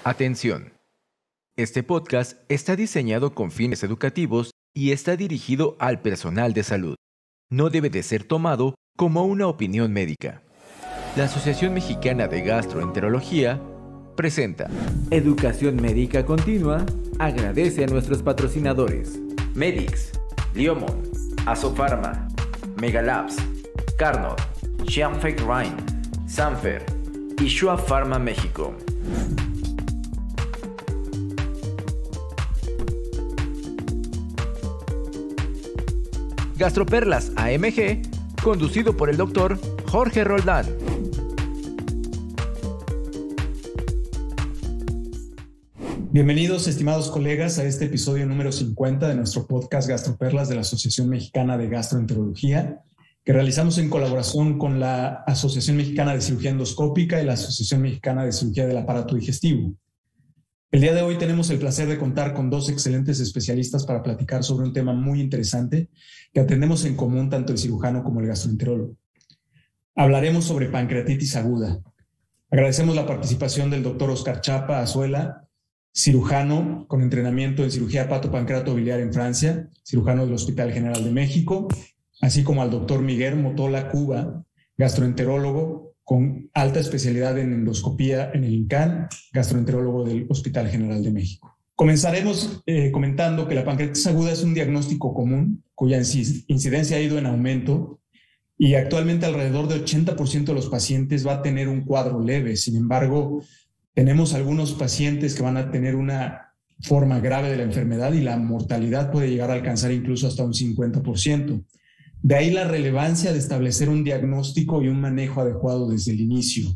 Atención. Este podcast está diseñado con fines educativos y está dirigido al personal de salud. No debe de ser tomado como una opinión médica. La Asociación Mexicana de Gastroenterología presenta Educación Médica Continua agradece a nuestros patrocinadores Medix, Liomon, Asofarma, Megalabs, Carnot, Xianfeng Rhine, Sanfer y Shua Pharma México. Gastroperlas AMG, conducido por el doctor Jorge Roldán. Bienvenidos, estimados colegas, a este episodio número 50 de nuestro podcast Gastroperlas de la Asociación Mexicana de Gastroenterología, que realizamos en colaboración con la Asociación Mexicana de Cirugía Endoscópica y la Asociación Mexicana de Cirugía del Aparato Digestivo. El día de hoy tenemos el placer de contar con dos excelentes especialistas para platicar sobre un tema muy interesante que atendemos en común tanto el cirujano como el gastroenterólogo. Hablaremos sobre pancreatitis aguda. Agradecemos la participación del doctor Oscar Chapa Azuela, cirujano con entrenamiento en cirugía hepatopancreato-biliar en Francia, cirujano del Hospital General de México, así como al doctor Miguel Motola Cuba, gastroenterólogo con alta especialidad en endoscopía en el INCAN, gastroenterólogo del Hospital General de México. Comenzaremos comentando que la pancreatitis aguda es un diagnóstico común cuya incidencia ha ido en aumento y actualmente alrededor del 80% de los pacientes va a tener un cuadro leve. Sin embargo, tenemos algunos pacientes que van a tener una forma grave de la enfermedad y la mortalidad puede llegar a alcanzar incluso hasta un 50%. De ahí la relevancia de establecer un diagnóstico y un manejo adecuado desde el inicio.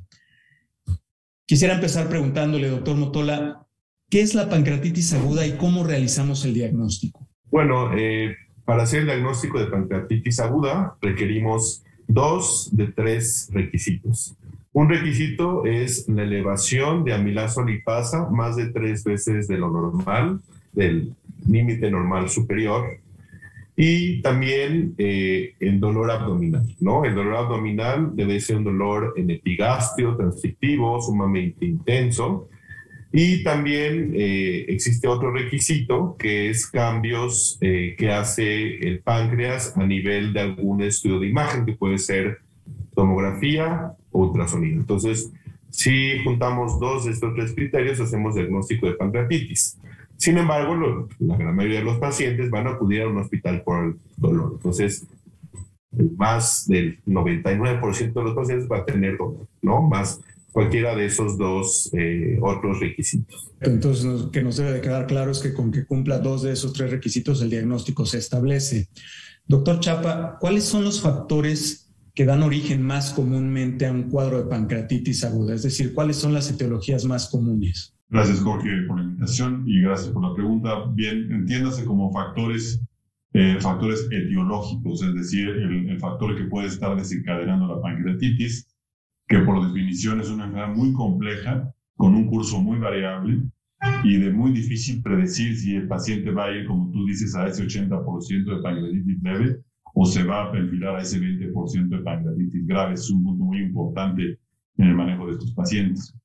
Quisiera empezar preguntándole, doctor Motola, ¿qué es la pancreatitis aguda y cómo realizamos el diagnóstico? Bueno, para hacer el diagnóstico de pancreatitis aguda requerimos 2 de 3 requisitos. Un requisito es la elevación de amilasa o lipasa más de 3 veces de lo normal, del límite normal superior. Y también el dolor abdominal, ¿no? El dolor abdominal debe ser un dolor en epigastrio, transfictivo, sumamente intenso. Y también existe otro requisito que es cambios que hace el páncreas a nivel de algún estudio de imagen, que puede ser tomografía o ultrasonido. Entonces, si juntamos 2 de estos 3 criterios, hacemos diagnóstico de pancreatitis. Sin embargo, la gran mayoría de los pacientes van a acudir a un hospital por el dolor. Entonces, más del 99% de los pacientes va a tener dolor, ¿no? Más cualquiera de esos 2 otros requisitos. Entonces, lo que nos debe de quedar claro es que con que cumpla 2 de esos 3 requisitos, el diagnóstico se establece. Doctor Chapa, ¿cuáles son los factores que dan origen más comúnmente a un cuadro de pancreatitis aguda? Es decir, ¿cuáles son las etiologías más comunes? Gracias, Jorge, por la invitación y gracias por la pregunta. Bien, entiéndase como factores etiológicos, es decir, el factor que puede estar desencadenando la pancreatitis, que por definición es una enfermedad muy compleja, con un curso muy variable y de muy difícil predecir si el paciente va a ir, como tú dices, a ese 80% de pancreatitis leve o se va a perfilar a ese 20% de pancreatitis grave. Es un punto muy importante en el manejo de estos pacientes.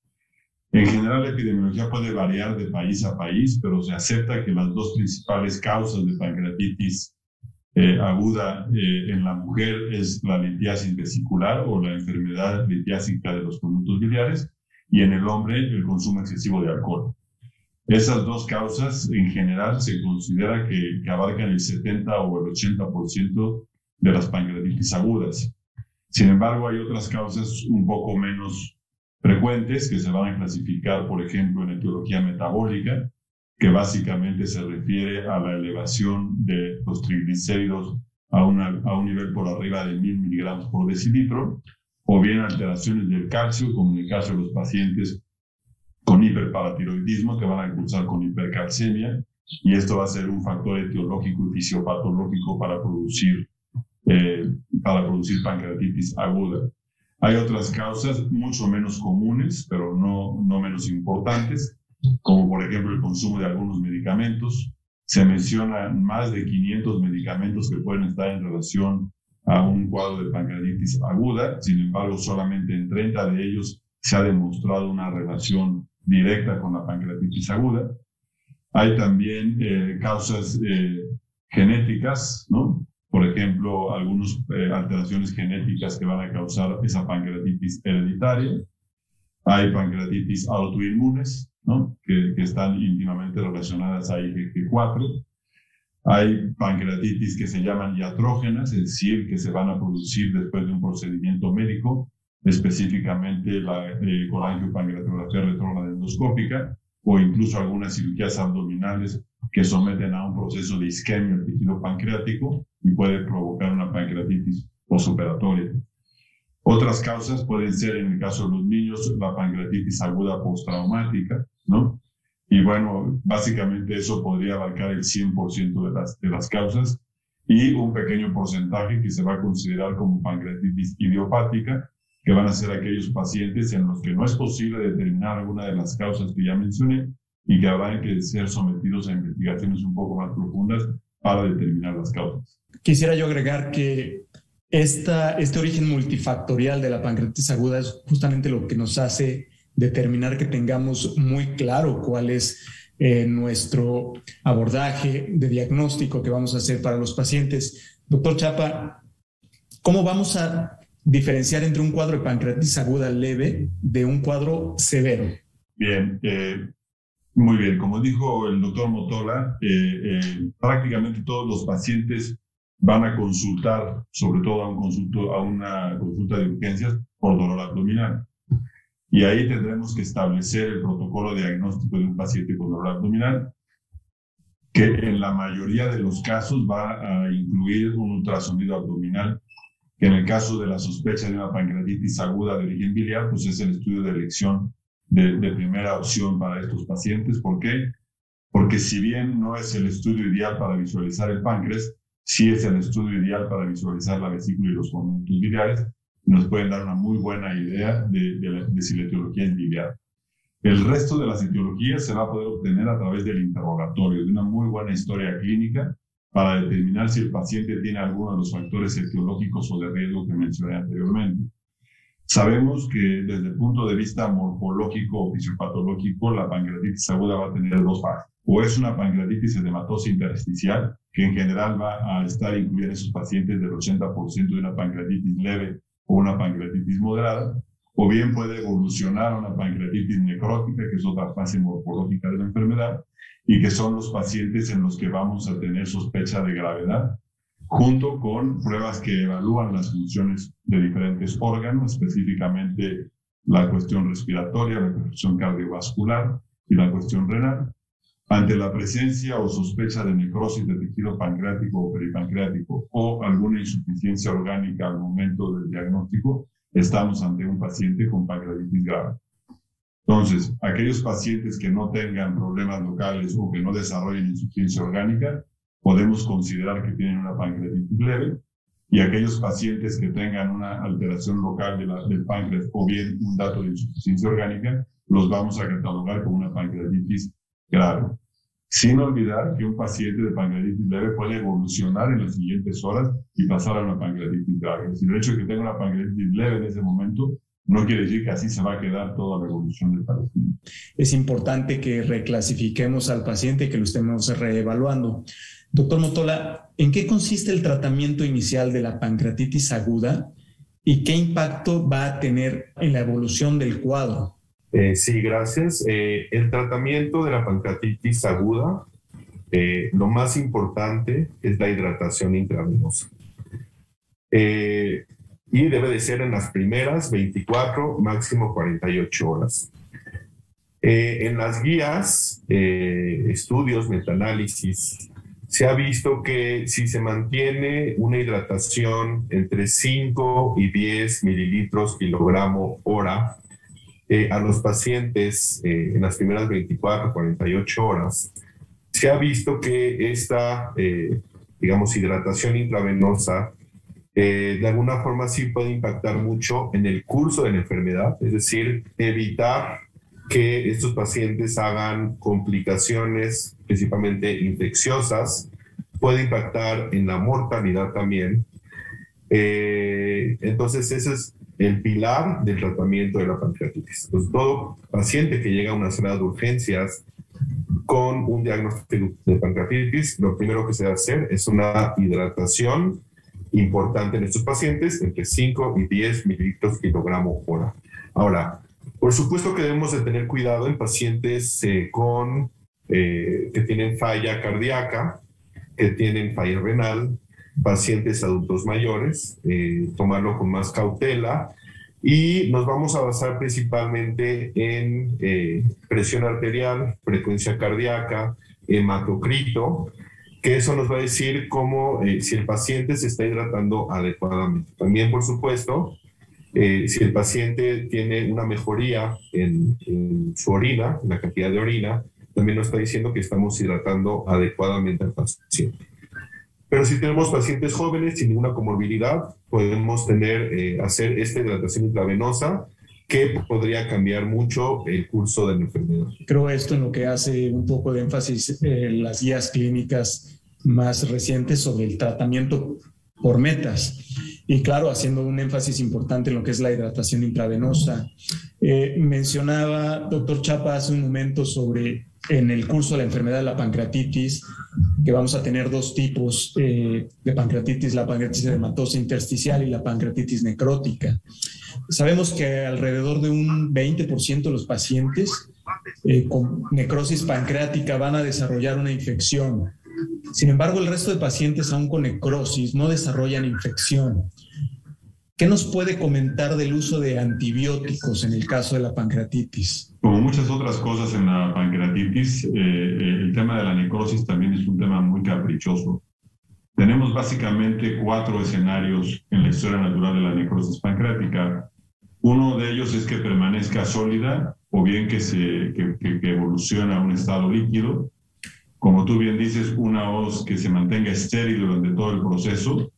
En general, la epidemiología puede variar de país a país, pero se acepta que las 2 principales causas de pancreatitis aguda en la mujer es la litiasis vesicular o la enfermedad litiásica de los conductos biliares, y en el hombre el consumo excesivo de alcohol. Esas 2 causas en general se considera que abarcan el 70 o el 80% de las pancreatitis agudas. Sin embargo, hay otras causas un poco menos frecuentes que se van a clasificar, por ejemplo, en etiología metabólica, que básicamente se refiere a la elevación de los triglicéridos a un nivel por arriba de 1000 miligramos por decilitro, o bien alteraciones del calcio, como en el caso de los pacientes con hiperparatiroidismo que van a cursar con hipercalcemia, y esto va a ser un factor etiológico y fisiopatológico para producir pancreatitis aguda. Hay otras causas mucho menos comunes, pero no menos importantes, como por ejemplo el consumo de algunos medicamentos. Se mencionan más de 500 medicamentos que pueden estar en relación a un cuadro de pancreatitis aguda. Sin embargo, solamente en 30 de ellos se ha demostrado una relación directa con la pancreatitis aguda. Hay también causas genéticas, ¿no? Por ejemplo, algunas alteraciones genéticas que van a causar esa pancreatitis hereditaria. Hay pancreatitis autoinmunes, ¿no? que están íntimamente relacionadas a IgG4. Hay pancreatitis que se llaman iatrógenas, es decir, que se van a producir después de un procedimiento médico, específicamente la colangiopancreatografía retrógrada endoscópica, o incluso algunas cirugías abdominales que someten a un proceso de isquemia del tejido pancreático y puede provocar una pancreatitis postoperatoria. Otras causas pueden ser, en el caso de los niños, la pancreatitis aguda postraumática, ¿no? Y bueno, básicamente eso podría abarcar el 100% de las causas y un pequeño porcentaje que se va a considerar como pancreatitis idiopática, que van a ser aquellos pacientes en los que no es posible determinar alguna de las causas que ya mencioné y que habrán que ser sometidos a investigaciones un poco más profundas para determinar las causas. Quisiera yo agregar que este origen multifactorial de la pancreatitis aguda es justamente lo que nos hace determinar que tengamos muy claro cuál es nuestro abordaje de diagnóstico que vamos a hacer para los pacientes. Doctor Chapa, ¿cómo vamos a diferenciar entre un cuadro de pancreatitis aguda leve de un cuadro severo? Bien, muy bien. Como dijo el doctor Motola, prácticamente todos los pacientes van a consultar, sobre todo a una consulta de urgencias por dolor abdominal. Y ahí tendremos que establecer el protocolo diagnóstico de un paciente con dolor abdominal, que en la mayoría de los casos va a incluir un ultrasonido abdominal, que en el caso de la sospecha de una pancreatitis aguda de origen biliar, pues es el estudio de elección de primera opción para estos pacientes. ¿Por qué? Porque si bien no es el estudio ideal para visualizar el páncreas, sí es el estudio ideal para visualizar la vesícula y los conductos biliares. Nos pueden dar una muy buena idea de si la etiología es biliar. El resto de las etiologías se va a poder obtener a través del interrogatorio, de una muy buena historia clínica, para determinar si el paciente tiene alguno de los factores etiológicos o de riesgo que mencioné anteriormente. Sabemos que desde el punto de vista morfológico o fisiopatológico, la pancreatitis aguda va a tener dos fases. O es una pancreatitis edematosa intersticial, que en general va a estar incluida en esos pacientes del 80% de una pancreatitis leve o una pancreatitis moderada, o bien puede evolucionar a una pancreatitis necrótica, que es otra fase morfológica de la enfermedad, y que son los pacientes en los que vamos a tener sospecha de gravedad, junto con pruebas que evalúan las funciones de diferentes órganos, específicamente la cuestión respiratoria, la cuestión cardiovascular y la cuestión renal. Ante la presencia o sospecha de necrosis de tejido pancreático o peripancreático o alguna insuficiencia orgánica al momento del diagnóstico, estamos ante un paciente con pancreatitis grave. Entonces, aquellos pacientes que no tengan problemas locales o que no desarrollen insuficiencia orgánica, podemos considerar que tienen una pancreatitis leve, y aquellos pacientes que tengan una alteración local del páncreas o bien un dato de insuficiencia orgánica, los vamos a catalogar como una pancreatitis grave. Sin olvidar que un paciente de pancreatitis leve puede evolucionar en las siguientes horas y pasar a una pancreatitis grave. Si el hecho de que tenga una pancreatitis leve en ese momento no quiere decir que así se va a quedar toda la evolución del padecimiento. Es importante que reclasifiquemos al paciente, que lo estemos reevaluando. Doctor Motola, ¿en qué consiste el tratamiento inicial de la pancreatitis aguda y qué impacto va a tener en la evolución del cuadro? Sí, gracias. El tratamiento de la pancreatitis aguda, lo más importante es la hidratación intravenosa. Y debe de ser en las primeras 24, máximo 48 horas. En las guías, estudios, metaanálisis, se ha visto que si se mantiene una hidratación entre 5 y 10 mililitros kilogramo hora, a los pacientes en las primeras 24, 48 horas, se ha visto que esta, hidratación intravenosa de alguna forma sí puede impactar mucho en el curso de la enfermedad, es decir, evitar que estos pacientes hagan complicaciones, principalmente infecciosas, puede impactar en la mortalidad también. Entonces, esa es el pilar del tratamiento de la pancreatitis. Pues todo paciente que llega a una sala de urgencias con un diagnóstico de pancreatitis, lo primero que se debe hacer es una hidratación importante en estos pacientes, entre 5 y 10 mililitros kilogramo hora. Ahora, por supuesto que debemos de tener cuidado en pacientes que tienen falla cardíaca, que tienen falla renal, pacientes adultos mayores, tomarlo con más cautela, y nos vamos a basar principalmente en presión arterial, frecuencia cardíaca, hematocrito, que eso nos va a decir cómo, si el paciente se está hidratando adecuadamente. También, por supuesto, si el paciente tiene una mejoría en su orina, en la cantidad de orina, también nos está diciendo que estamos hidratando adecuadamente al paciente. Pero si tenemos pacientes jóvenes sin ninguna comorbilidad, podemos hacer esta hidratación intravenosa que podría cambiar mucho el curso de la enfermedad. Creo esto en lo que hace un poco de énfasis las guías clínicas más recientes sobre el tratamiento por metas. Y claro, haciendo un énfasis importante en lo que es la hidratación intravenosa. Mencionaba, doctor Chapa, hace un momento sobre en el curso de la enfermedad de la pancreatitis, que vamos a tener dos tipos de pancreatitis, la pancreatitis edematosa intersticial y la pancreatitis necrótica. Sabemos que alrededor de un 20% de los pacientes con necrosis pancreática van a desarrollar una infección. Sin embargo, el resto de pacientes aún con necrosis no desarrollan infección. ¿Qué nos puede comentar del uso de antibióticos en el caso de la pancreatitis? Como muchas otras cosas en la pancreatitis, el tema de la necrosis también es un tema muy caprichoso. Tenemos básicamente 4 escenarios en la historia natural de la necrosis pancreática. Uno de ellos es que permanezca sólida o bien que evolucione a un estado líquido. Como tú bien dices, una hoz que se mantenga estéril durante todo el proceso,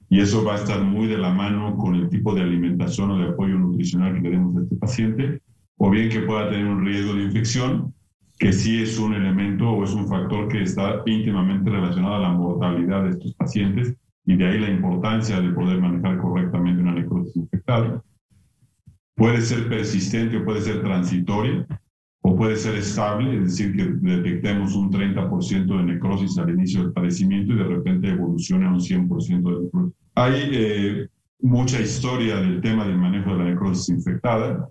y eso va a estar muy de la mano con el tipo de alimentación o de apoyo nutricional que le demos a este paciente, o bien que pueda tener un riesgo de infección, que sí es un elemento o es un factor que está íntimamente relacionado a la mortalidad de estos pacientes, y de ahí la importancia de poder manejar correctamente una necrosis infectada. Puede ser persistente o puede ser transitoria, o puede ser estable, es decir, que detectemos un 30% de necrosis al inicio del padecimiento y de repente evolucione a un 100% de necrosis. Hay mucha historia del tema del manejo de la necrosis infectada.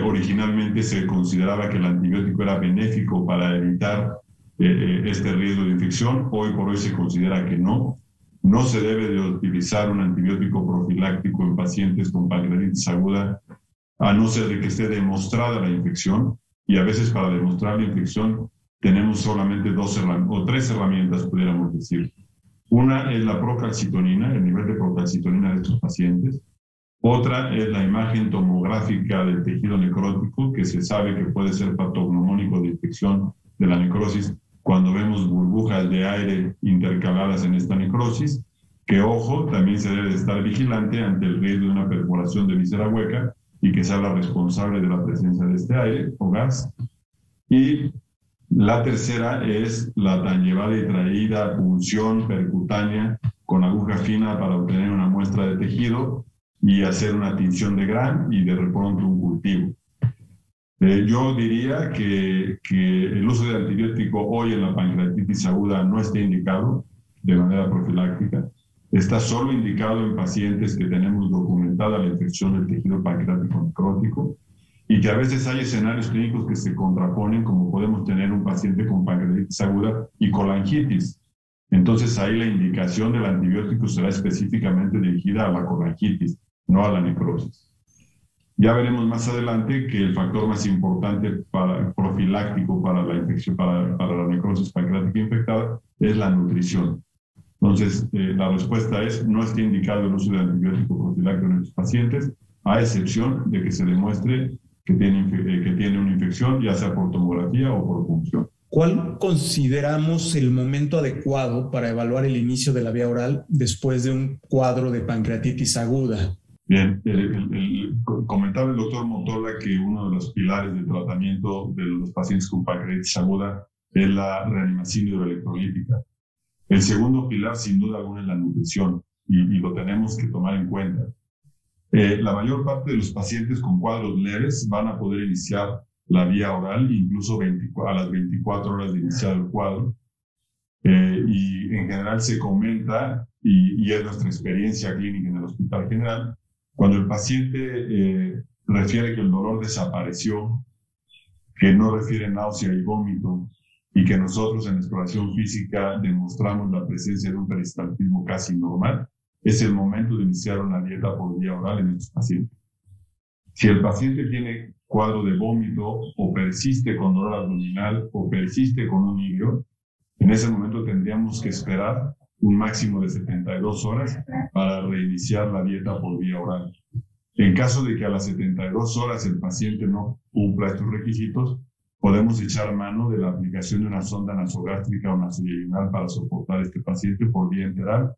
Originalmente se consideraba que el antibiótico era benéfico para evitar este riesgo de infección. Hoy por hoy se considera que no. No se debe de utilizar un antibiótico profiláctico en pacientes con pancreatitis aguda, a no ser de que esté demostrada la infección. Y a veces para demostrar la infección tenemos solamente 2 o 3 herramientas, pudiéramos decir. Una es la procalcitonina, el nivel de procalcitonina de estos pacientes. Otra es la imagen tomográfica del tejido necrótico, que se sabe que puede ser patognomónico de infección de la necrosis cuando vemos burbujas de aire intercaladas en esta necrosis, que ojo, también se debe de estar vigilante ante el riesgo de una perforación de víscera hueca y que sea la responsable de la presencia de este aire o gas. Y la tercera es la tan llevada y traída punción percutánea con aguja fina para obtener una muestra de tejido y hacer una tinción de Gram y de pronto un cultivo. Yo diría que el uso de antibiótico hoy en la pancreatitis aguda no está indicado de manera profiláctica. Está solo indicado en pacientes que tenemos documentada la infección del tejido pancreático necrótico y que a veces hay escenarios clínicos que se contraponen, como podemos tener un paciente con pancreatitis aguda y colangitis. Entonces ahí la indicación del antibiótico será específicamente dirigida a la colangitis, no a la necrosis. Ya veremos más adelante que el factor más importante profiláctico para la infección, para la necrosis pancreática infectada, es la nutrición. Entonces, la respuesta es, no está indicado el uso de antibiótico profiláctico en estos pacientes, a excepción de que se demuestre que tiene una infección, ya sea por tomografía o por punción. ¿Cuál consideramos el momento adecuado para evaluar el inicio de la vía oral después de un cuadro de pancreatitis aguda? Bien, comentaba el doctor Motola que uno de los pilares del tratamiento de los pacientes con pancreatitis aguda es la reanimación hidroelectrolítica. El segundo pilar, sin duda alguna, es la nutrición, y lo tenemos que tomar en cuenta. La mayor parte de los pacientes con cuadros leves van a poder iniciar la vía oral, incluso a las 24 horas de iniciar el cuadro. Y en general se comenta, y es nuestra experiencia clínica en el Hospital General, cuando el paciente refiere que el dolor desapareció, que no refiere náusea y vómito, y que nosotros en la exploración física demostramos la presencia de un peristaltismo casi normal, es el momento de iniciar una dieta por vía oral en estos pacientes. Si el paciente tiene cuadro de vómito o persiste con dolor abdominal o persiste con un hígado, en ese momento tendríamos que esperar un máximo de 72 horas para reiniciar la dieta por vía oral. En caso de que a las 72 horas el paciente no cumpla estos requisitos, podemos echar mano de la aplicación de una sonda nasogástrica o nasoyeyunal para soportar a este paciente por vía enteral,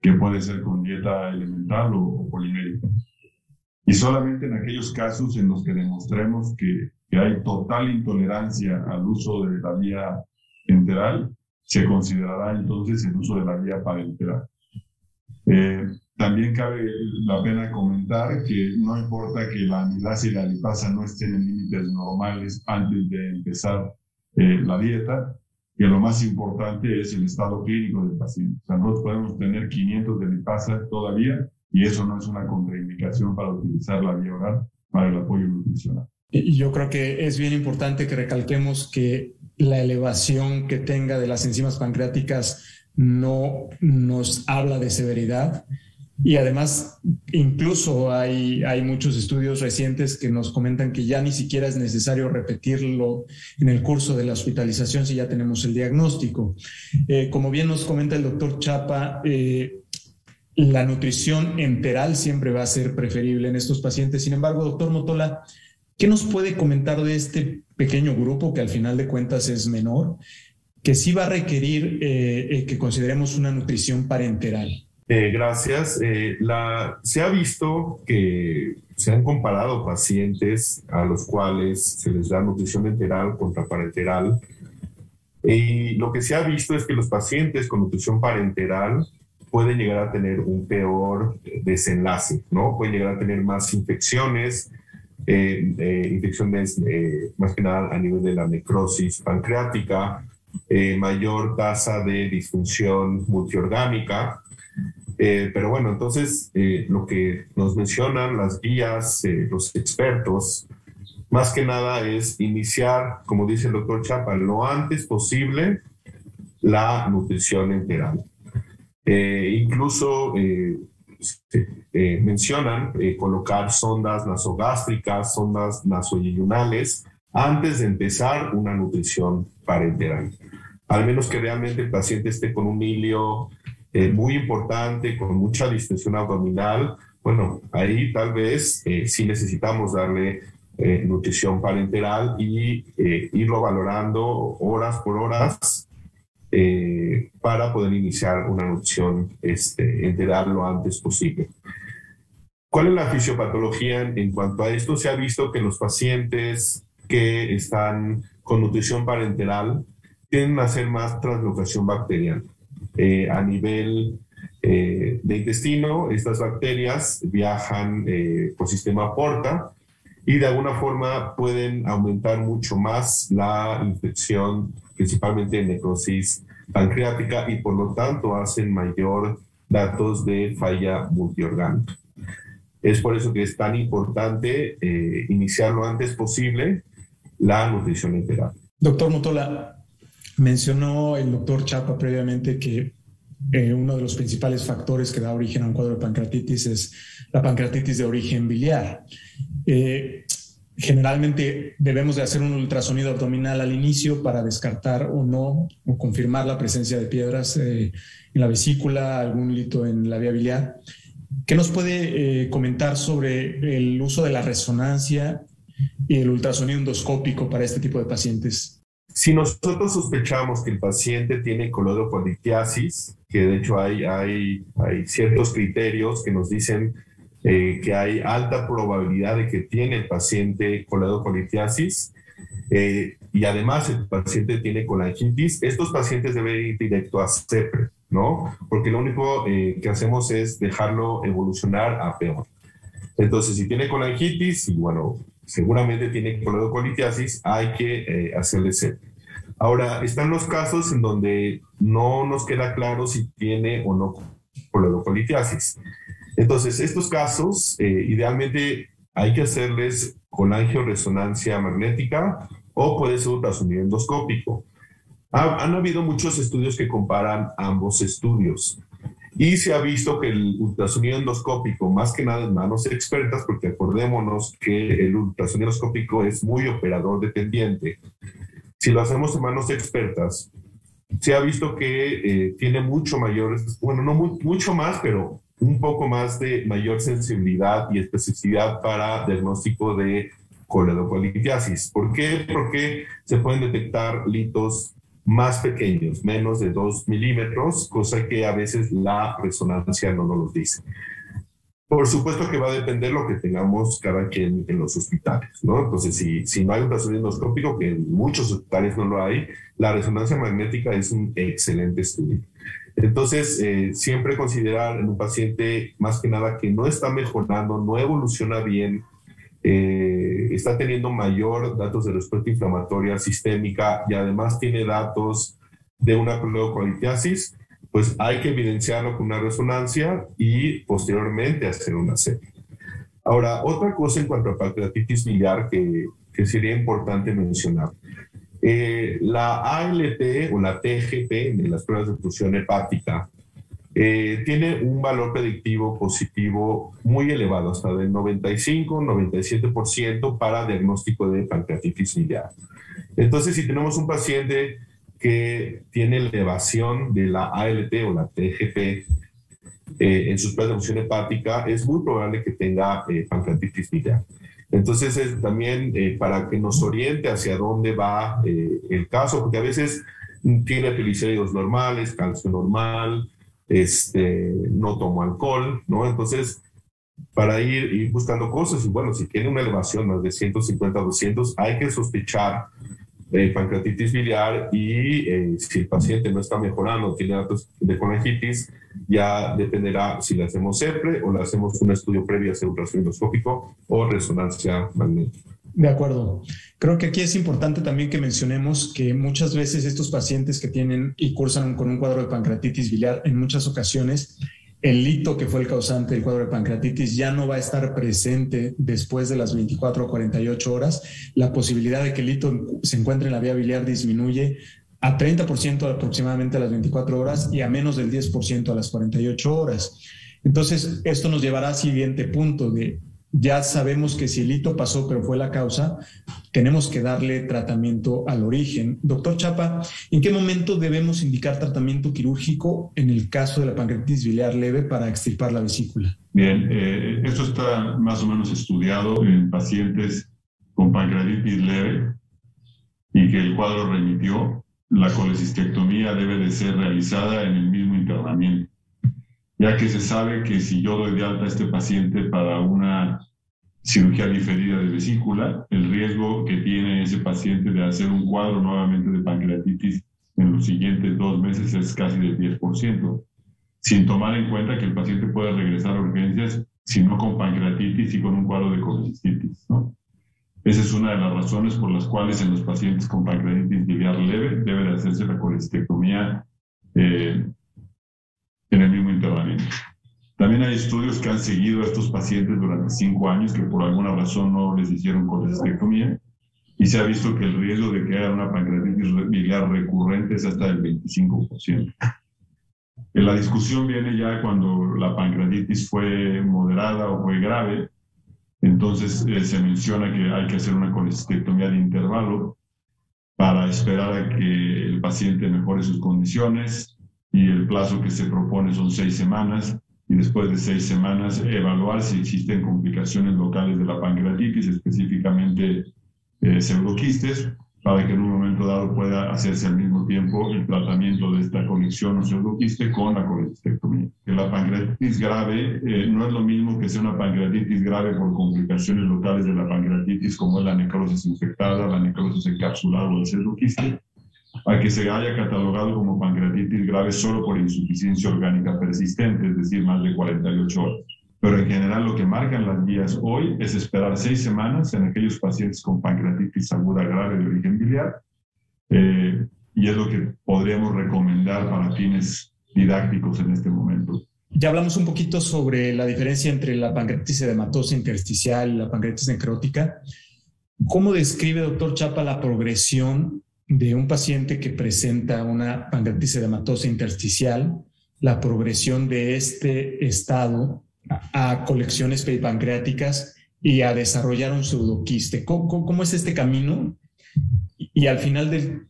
que puede ser con dieta elemental o polimérica. Y solamente en aquellos casos en los que demostremos que hay total intolerancia al uso de la vía enteral, se considerará entonces el uso de la vía parenteral. También cabe la pena comentar que no importa que la amilasa y la lipasa no estén en límites normales antes de empezar la dieta, que lo más importante es el estado clínico del paciente. O sea, nosotros podemos tener 500 de lipasa todavía y eso no es una contraindicación para utilizar la vía oral para el apoyo nutricional. Y yo creo que es bien importante que recalquemos que la elevación que tenga de las enzimas pancreáticas no nos habla de severidad. Y además, incluso hay muchos estudios recientes que nos comentan que ya ni siquiera es necesario repetirlo en el curso de la hospitalización si ya tenemos el diagnóstico. Como bien nos comenta el doctor Chapa, la nutrición enteral siempre va a ser preferible en estos pacientes. Sin embargo, doctor Motola, ¿qué nos puede comentar de este pequeño grupo que al final de cuentas es menor, que sí va a requerir que consideremos una nutrición parenteral? Gracias. Se ha visto que se han comparado pacientes a los cuales se les da nutrición enteral contra parenteral. Y lo que se ha visto es que los pacientes con nutrición parenteral pueden llegar a tener un peor desenlace, ¿no? Pueden llegar a tener más infecciones, infecciones más que nada a nivel de la necrosis pancreática, mayor tasa de disfunción multiorgánica. Pero bueno, entonces lo que nos mencionan las guías, los expertos, más que nada es iniciar, como dice el doctor Chapa, lo antes posible la nutrición enteral. Incluso mencionan colocar sondas nasogástricas, sondas nasoyeyunales antes de empezar una nutrición parenteral. Al menos que realmente el paciente esté con un hilio muy importante, con mucha distensión abdominal, bueno, ahí tal vez sí necesitamos darle nutrición parenteral y irlo valorando horas por horas para poder iniciar una nutrición enteral lo antes posible. ¿Cuál es la fisiopatología en cuanto a esto? Se ha visto que los pacientes que están con nutrición parenteral tienden a hacer más translocación bacteriana. A nivel de intestino, estas bacterias viajan por sistema porta y de alguna forma pueden aumentar mucho más la infección, principalmente de necrosis pancreática, y por lo tanto hacen mayor datos de falla multiorgánica. Es por eso que es tan importante iniciar lo antes posible la nutrición enteral. Doctor Motola, mencionó el doctor Chapa previamente que uno de los principales factores que da origen a un cuadro de pancreatitis es la pancreatitis de origen biliar. Generalmente debemos de hacer un ultrasonido abdominal al inicio para descartar o no, o confirmar la presencia de piedras en la vesícula, algún lito en la vía biliar. ¿Qué nos puede comentar sobre el uso de la resonancia y el ultrasonido endoscópico para este tipo de pacientes? Si nosotros sospechamos que el paciente tiene coledocolitiasis, que de hecho hay ciertos criterios que nos dicen que hay alta probabilidad de que tiene el paciente coledocolitiasis y además el paciente tiene colangitis, estos pacientes deben ir directo a CEPRE, ¿no? Porque lo único que hacemos es dejarlo evolucionar a peor. Entonces, si tiene colangitis, y bueno, seguramente tiene coledocolitiasis, hay que hacerle sepre. Ahora, están los casos en donde no nos queda claro si tiene o no coledocolitiasis. Entonces, estos casos, idealmente hay que hacerles colangioresonancia magnética o puede ser ultrasonido endoscópico. Han habido muchos estudios que comparan ambos estudios y se ha visto que el ultrasonido endoscópico, más que nada en manos expertas, porque acordémonos que el ultrasonido endoscópico es muy operador dependiente. Si lo hacemos en manos expertas, se ha visto que tiene mucho mayor, bueno, no mucho más, pero un poco más de mayor sensibilidad y especificidad para diagnóstico de coledocolitiasis. ¿Por qué? Porque se pueden detectar litos más pequeños, menos de 2 milímetros, cosa que a veces la resonancia no nos los dice. Por supuesto que va a depender lo que tengamos cada quien en los hospitales, ¿no? Entonces, si no hay ultrasonido endoscópico, que en muchos hospitales no lo hay, la resonancia magnética es un excelente estudio. Entonces, siempre considerar en un paciente, más que nada, que no está mejorando, no evoluciona bien, está teniendo mayor datos de respuesta inflamatoria sistémica y además tiene datos de una coledocolitiasis, pues hay que evidenciarlo con una resonancia y posteriormente hacer una sepsis. Ahora, otra cosa en cuanto a pancreatitis biliar que sería importante mencionar. La ALT o la TGP en las pruebas de función hepática tiene un valor predictivo positivo muy elevado, hasta del 95-97% para diagnóstico de pancreatitis biliar. Entonces, si tenemos un paciente que tiene elevación de la ALT o la TGP en sus pruebas de función hepática, es muy probable que tenga pancreatitis biliar. Entonces, también para que nos oriente hacia dónde va el caso, porque a veces tiene triglicéridos normales, calcio normal, no tomo alcohol, ¿no? Entonces, para ir buscando cosas, y bueno, si tiene una elevación más de 150-200, hay que sospechar pancreatitis biliar y si el paciente no está mejorando, tiene datos de colangitis, ya dependerá si le hacemos sepre o le hacemos un estudio previo a hacer ultrasonido endoscópico o resonancia magnética. De acuerdo. Creo que aquí es importante también que mencionemos que muchas veces estos pacientes que tienen y cursan con un cuadro de pancreatitis biliar, en muchas ocasiones el lito que fue el causante del cuadro de pancreatitis ya no va a estar presente después de las 24 o 48 horas. La posibilidad de que el lito se encuentre en la vía biliar disminuye a 30% aproximadamente a las 24 horas y a menos del 10% a las 48 horas. Entonces, esto nos llevará al siguiente punto de ya sabemos que si el hito pasó pero fue la causa, tenemos que darle tratamiento al origen. Doctor Chapa, ¿en qué momento debemos indicar tratamiento quirúrgico en el caso de la pancreatitis biliar leve para extirpar la vesícula? Bien, esto está más o menos estudiado en pacientes con pancreatitis leve y que el cuadro remitió. La colecistectomía debe de ser realizada en el mismo internamiento, ya que se sabe que si yo doy de alta a este paciente para una cirugía diferida de vesícula, el riesgo que tiene ese paciente de hacer un cuadro nuevamente de pancreatitis en los siguientes 2 meses es casi del 10%, sin tomar en cuenta que el paciente puede regresar a urgencias, si no con pancreatitis y con un cuadro de colecistitis, ¿no? Esa es una de las razones por las cuales en los pacientes con pancreatitis biliar leve debe de hacerse la colecistectomía en el mismo internamiento. También hay estudios que han seguido a estos pacientes durante 5 años que por alguna razón no les hicieron colecistectomía y se ha visto que el riesgo de que haya una pancreatitis biliar recurrente es hasta del 25%. La discusión viene ya cuando la pancreatitis fue moderada o fue grave, entonces se menciona que hay que hacer una colecistectomía de intervalo para esperar a que el paciente mejore sus condiciones y el plazo que se propone son 6 semanas y después de 6 semanas evaluar si existen complicaciones locales de la pancreatitis, específicamente pseudoquistes, para que en un momento dado pueda hacerse al mismo tiempo el tratamiento de esta conexión o pseudoquiste con la colecistectomía. La pancreatitis grave no es lo mismo que sea una pancreatitis grave por complicaciones locales de la pancreatitis como es la necrosis infectada, la necrosis encapsulada o el pseudoquiste, a que se haya catalogado como pancreatitis grave solo por insuficiencia orgánica persistente, es decir, más de 48 horas. pero en general lo que marcan las guías hoy es esperar 6 semanas en aquellos pacientes con pancreatitis aguda grave de origen biliar, y es lo que podríamos recomendar para fines didácticos en este momento. Ya hablamos un poquito sobre la diferencia entre la pancreatitis edematosa intersticial y la pancreatitis necrótica. ¿Cómo describe, doctor Chapa, la progresión de un paciente que presenta una pancreatitis edematosa intersticial, la progresión de este estado a colecciones peripancreáticas y a desarrollar un pseudoquiste? ¿Cómo es este camino? Y al final de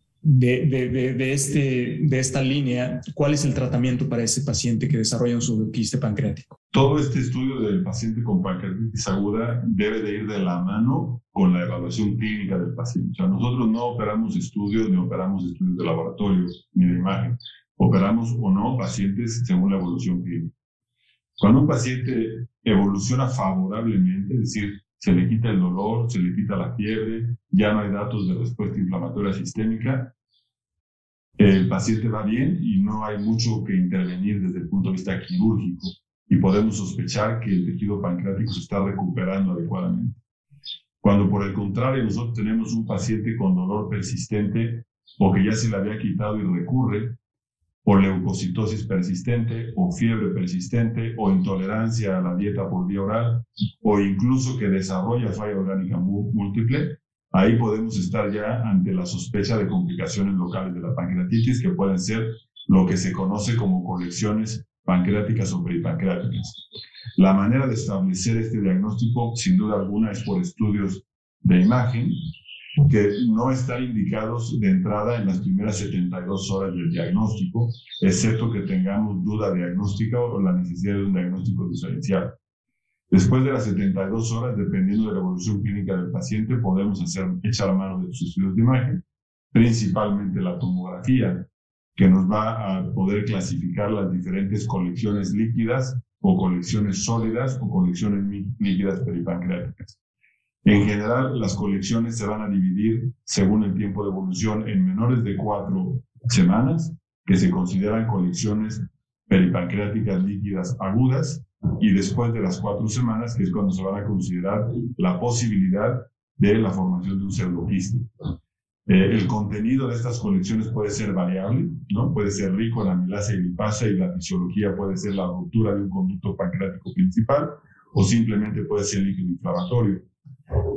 esta línea, ¿cuál es el tratamiento para ese paciente que desarrolla un pseudoquiste pancreático? Todo este estudio del paciente con pancreatitis aguda debe de ir de la mano con la evaluación clínica del paciente. O sea, nosotros no operamos estudios, ni operamos estudios de laboratorio, ni de imagen. Operamos o no pacientes según la evolución clínica. Cuando un paciente evoluciona favorablemente, es decir, se le quita el dolor, se le quita la fiebre, ya no hay datos de respuesta inflamatoria sistémica, el paciente va bien y no hay mucho que intervenir desde el punto de vista quirúrgico y podemos sospechar que el tejido pancreático se está recuperando adecuadamente. Cuando por el contrario nosotros tenemos un paciente con dolor persistente o que ya se le había quitado y recurre por leucocitosis persistente o fiebre persistente o intolerancia a la dieta por vía oral o incluso que desarrolla falla orgánica múltiple, ahí podemos estar ya ante la sospecha de complicaciones locales de la pancreatitis que pueden ser lo que se conoce como colecciones pancreáticas o peripancreáticas. La manera de establecer este diagnóstico, sin duda alguna, es por estudios de imagen que no están indicados de entrada en las primeras 72 horas del diagnóstico, excepto que tengamos duda diagnóstica o la necesidad de un diagnóstico diferencial. Después de las 72 horas, dependiendo de la evolución clínica del paciente, podemos echar mano de los estudios de imagen, principalmente la tomografía, que nos va a poder clasificar las diferentes colecciones líquidas o colecciones sólidas o colecciones líquidas peripancreáticas. En general, las colecciones se van a dividir según el tiempo de evolución en menores de 4 semanas, que se consideran colecciones peripancreáticas líquidas agudas, y después de las 4 semanas, que es cuando se van a considerar la posibilidad de la formación de un pseudoquiste. El contenido de estas colecciones puede ser variable, ¿no? Puede ser rico en amilasa y lipasa, y la fisiología puede ser la ruptura de un conducto pancreático principal, o simplemente puede ser líquido inflamatorio.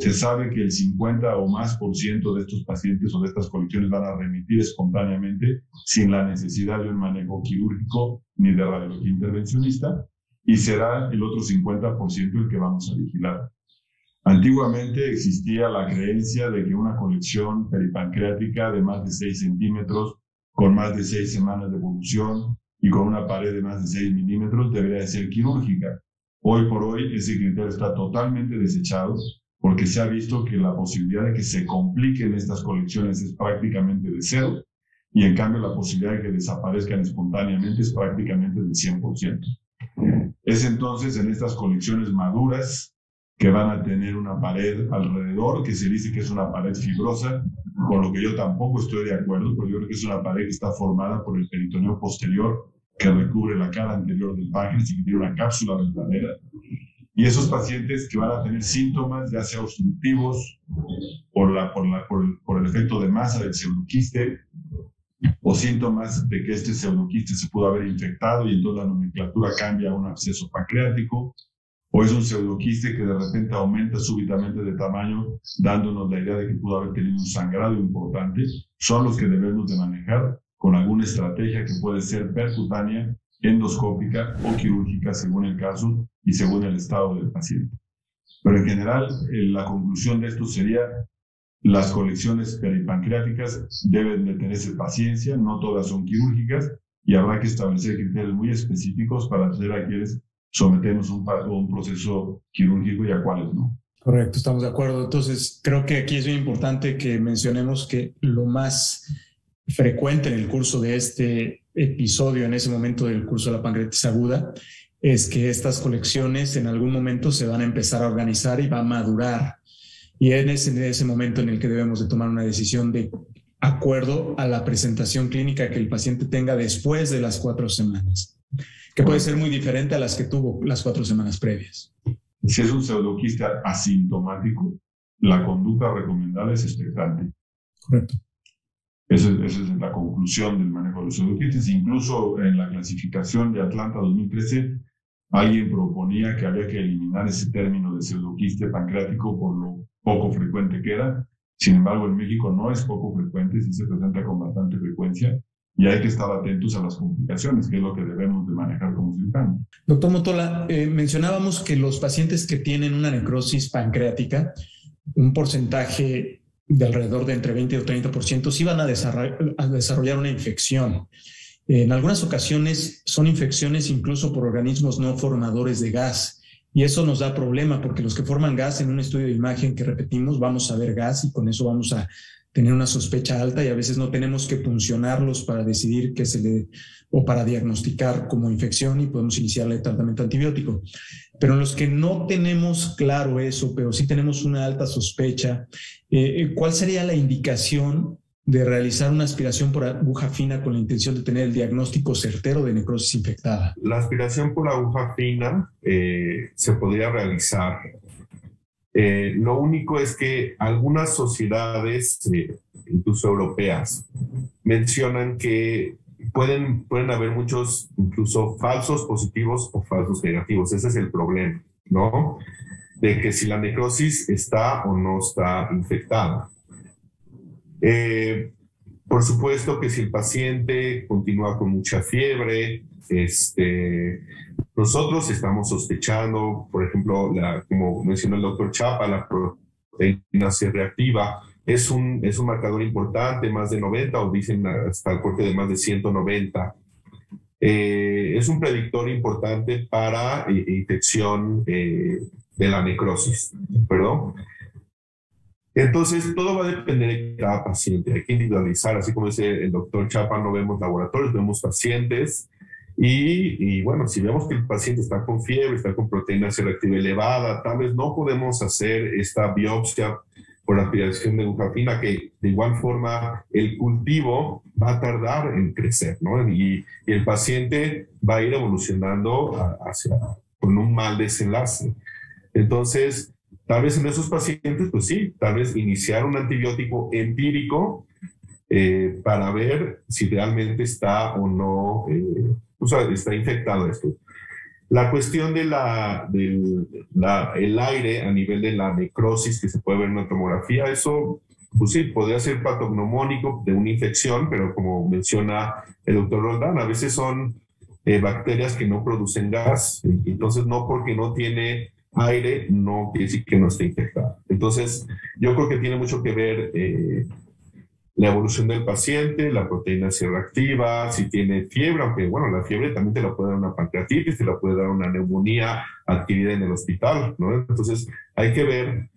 Se sabe que el 50 o más % de estos pacientes o de estas colecciones van a remitir espontáneamente sin la necesidad de un manejo quirúrgico ni de radiología intervencionista, y será el otro 50% el que vamos a vigilar. Antiguamente existía la creencia de que una colección peripancreática de más de 6 centímetros, con más de 6 semanas de evolución y con una pared de más de 6 milímetros debería de ser quirúrgica. Hoy por hoy ese criterio está totalmente desechado, porque se ha visto que la posibilidad de que se compliquen estas colecciones es prácticamente de 0, y en cambio la posibilidad de que desaparezcan espontáneamente es prácticamente del 100%. Es entonces en estas colecciones maduras que van a tener una pared alrededor, que se dice que es una pared fibrosa, con lo que yo tampoco estoy de acuerdo, porque yo creo que es una pared que está formada por el peritoneo posterior que recubre la cara anterior del páncreas y que tiene una cápsula verdadera. Y esos pacientes que van a tener síntomas, ya sea obstructivos, por el efecto de masa del pseudoquiste, o síntomas de que este pseudoquiste se pudo haber infectado y entonces la nomenclatura cambia a un absceso pancreático, o es un pseudoquiste que de repente aumenta súbitamente de tamaño, dándonos la idea de que pudo haber tenido un sangrado importante, son los que debemos de manejar con alguna estrategia que puede ser percutánea, endoscópica o quirúrgica según el caso y según el estado del paciente. Pero en general, la conclusión de esto sería: las colecciones peripancreáticas deben de tenerse paciencia, no todas son quirúrgicas, y habrá que establecer criterios muy específicos para saber a quienes sometemos a un proceso quirúrgico y a cuáles no. Correcto, estamos de acuerdo. Entonces, creo que aquí es muy importante que mencionemos que lo más frecuente en el curso de este episodio, en ese momento del curso de la pancreatitis aguda, es que estas colecciones en algún momento se van a empezar a organizar y va a madurar. Y es en ese momento en el que debemos de tomar una decisión de acuerdo a la presentación clínica que el paciente tenga después de las 4 semanas. que puede ser muy diferente a las que tuvo las 4 semanas previas. Si es un pseudoquiste asintomático, la conducta recomendada es expectante. Correcto. Esa es la conclusión del manejo de los pseudoquistes. Incluso en la clasificación de Atlanta 2013, alguien proponía que había que eliminar ese término de pseudoquiste pancreático por lo poco frecuente que era. Sin embargo, en México no es poco frecuente, sí se presenta con bastante frecuencia y hay que estar atentos a las complicaciones, que es lo que debemos de manejar como cirujanos. Doctor Motola, mencionábamos que los pacientes que tienen una necrosis pancreática, un porcentaje de alrededor de entre 20 y 30%, sí van a desarrollar una infección. En algunas ocasiones son infecciones incluso por organismos no formadores de gas. Y eso nos da problema porque los que forman gas en un estudio de imagen que repetimos, vamos a ver gas y con eso vamos a tener una sospecha alta y a veces no tenemos que puncionarlos para decidir o para diagnosticar como infección y podemos iniciarle tratamiento antibiótico. Pero en los que no tenemos claro eso, pero sí tenemos una alta sospecha, ¿cuál sería la indicación de realizar una aspiración por aguja fina con la intención de tener el diagnóstico certero de necrosis infectada? La aspiración por aguja fina se podría realizar. Lo único es que algunas sociedades, incluso europeas, mencionan que pueden haber muchos, incluso falsos positivos o falsos negativos. Ese es el problema, ¿no? De que si la necrosis está o no está infectada. Por supuesto que si el paciente continúa con mucha fiebre, nosotros estamos sospechando, por ejemplo, como mencionó el doctor Chapa, la proteína C reactiva es un marcador importante, más de 90 o dicen hasta el corte de más de 190. Es un predictor importante para infección de la necrosis, ¿perdón? Entonces, todo va a depender de cada paciente. Hay que individualizar, así como dice el doctor Chapa, no vemos laboratorios, vemos pacientes. Y bueno, si vemos que el paciente está con fiebre, está con proteína C reactiva elevada, tal vez no podemos hacer esta biopsia por aspiración de aguja fina, que de igual forma el cultivo va a tardar en crecer, ¿no? Y el paciente va a ir evolucionando con un mal desenlace. Entonces, tal vez en esos pacientes, pues sí, tal vez iniciar un antibiótico empírico para ver si realmente está o no, está infectado esto. La cuestión de el aire a nivel de la necrosis que se puede ver en la tomografía, eso, pues sí, podría ser patognomónico de una infección, pero como menciona el doctor Roldán, a veces son bacterias que no producen gas, entonces no porque no tiene aire no quiere decir que no esté infectada. Entonces, yo creo que tiene mucho que ver la evolución del paciente, la proteína C reactiva, si tiene fiebre, aunque bueno, la fiebre también te la puede dar una pancreatitis, te la puede dar una neumonía adquirida en el hospital, ¿no? Entonces, hay que ver